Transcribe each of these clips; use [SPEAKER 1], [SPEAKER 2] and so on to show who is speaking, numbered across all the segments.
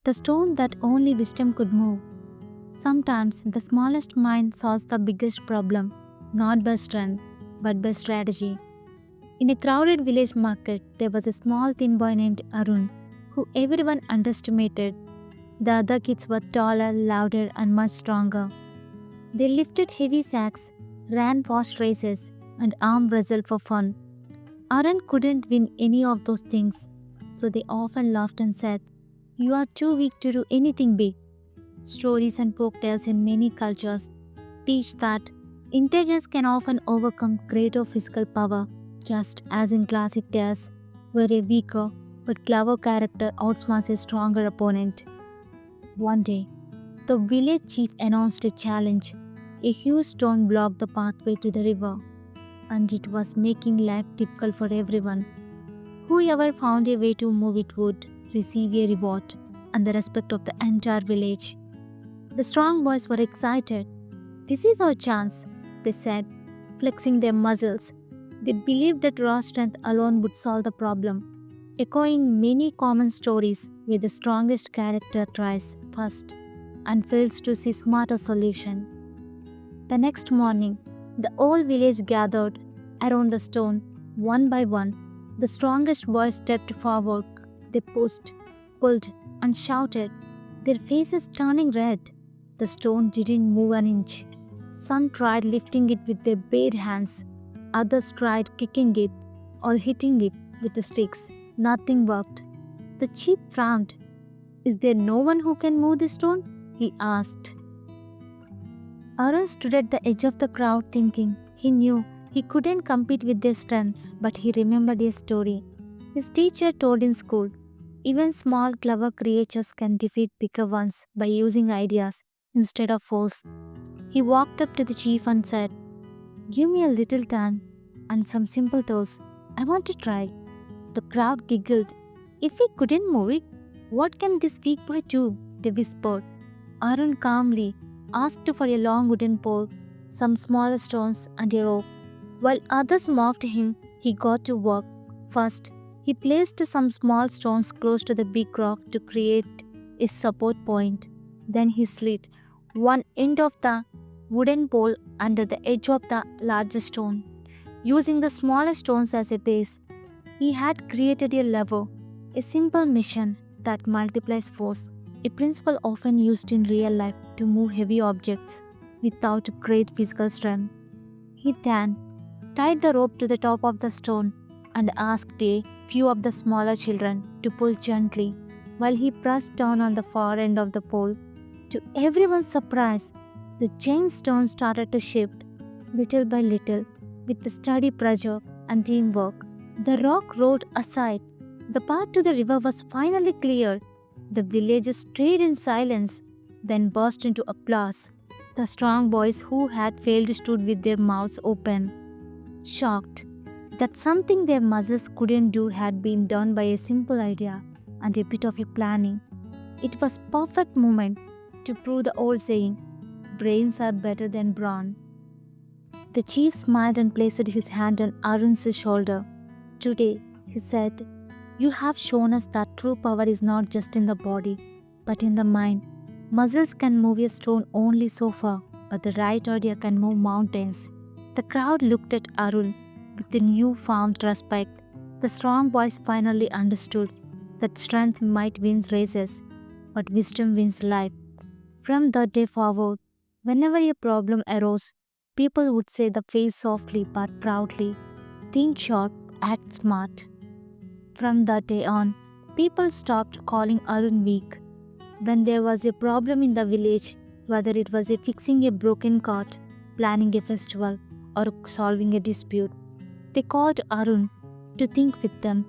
[SPEAKER 1] the stone that only wisdom could move. Sometimes the smallest mind solves the biggest problem, not by strength, but by strategy. In a crowded village market, there was a small thin boy named Arun, who everyone underestimated. The other kids were taller, louder, and much stronger. They lifted heavy sacks, ran fast races, and arm wrestled for fun. Arun couldn't win any of those things, so they often laughed and said, "You are too weak to do anything big." Stories and folk tales in many cultures teach that intelligence can often overcome greater physical power, just as in classic tales, where a weaker but clever character outsmarts a stronger opponent. One day, the village chief announced a challenge. A huge stone blocked the pathway to the river, and it was making life difficult for everyone. Whoever found a way to move it would receive a reward and the respect of the entire village. The strong boys were excited. "This is our chance," they said, flexing their muscles. They believed that raw strength alone would solve the problem, echoing many common stories where the strongest character tries first and fails to see smarter solution. The next morning, the whole village gathered around the stone. One by one, the strongest boy stepped forward. They pushed, pulled, and shouted, their faces turning red. The stone didn't move an inch. Some tried lifting it with their bare hands. Others tried kicking it or hitting it with the sticks. Nothing worked. The chief frowned. "Is there no one who can move the stone?" he asked. Arun stood at the edge of the crowd thinking. He knew he couldn't compete with their strength, but he remembered a story his teacher told in school. Even small, clever creatures can defeat bigger ones by using ideas instead of force. He walked up to the chief and said, "Give me a little time and some simple tools. I want to try." The crowd giggled. "If we couldn't move it, what can this weak boy do?" they whispered. Arun calmly asked for a long wooden pole, some smaller stones, and a rope. While others mocked him, he got to work. First, he placed some small stones close to the big rock to create a support point. Then he slid one end of the wooden pole under the edge of the larger stone. Using the smaller stones as a base, he had created a lever, a simple mission that multiplies force, a principle often used in real life to move heavy objects without great physical strength. He then tied the rope to the top of the stone and asked a few of the smaller children to pull gently while he pressed down on the far end of the pole. To everyone's surprise, the giant stone started to shift little by little with the steady pressure and teamwork. The rock rolled aside. The path to the river was finally cleared. The villagers stayed in silence, then burst into applause. The strong boys who had failed stood with their mouths open, shocked that something their muscles couldn't do had been done by a simple idea and a bit of a planning. It was perfect moment to prove the old saying, "Brains are better than brawn." The chief smiled and placed his hand on Arun's shoulder. "Today," he said, "you have shown us that true power is not just in the body, but in the mind. Muscles can move a stone only so far, but the right idea can move mountains." The crowd looked at Arun with a newfound respect. The strong boys finally understood that strength might win races, but wisdom wins life. From that day forward, whenever a problem arose, people would say the face softly but proudly, "Think sharp, act smart." From that day on, people stopped calling Arun weak. When there was a problem in the village, whether it was fixing a broken cart, planning a festival, or solving a dispute, they called Arun to think with them.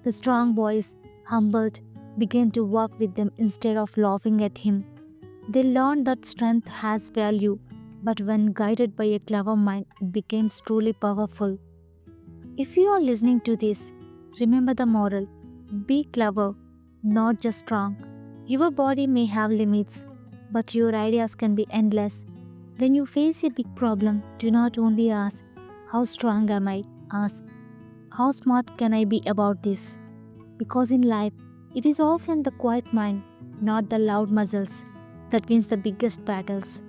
[SPEAKER 1] The strong boys, humbled, began to work with them instead of laughing at him. They learned that strength has value, but when guided by a clever mind, it becomes truly powerful. If you are listening to this, remember the moral. Be clever, not just strong. Your body may have limits, but your ideas can be endless. When you face a big problem, do not only ask, "How strong am I?" Ask, "How smart can I be about this?" Because in life, it is often the quiet mind not the loud muscles, that wins the biggest battles.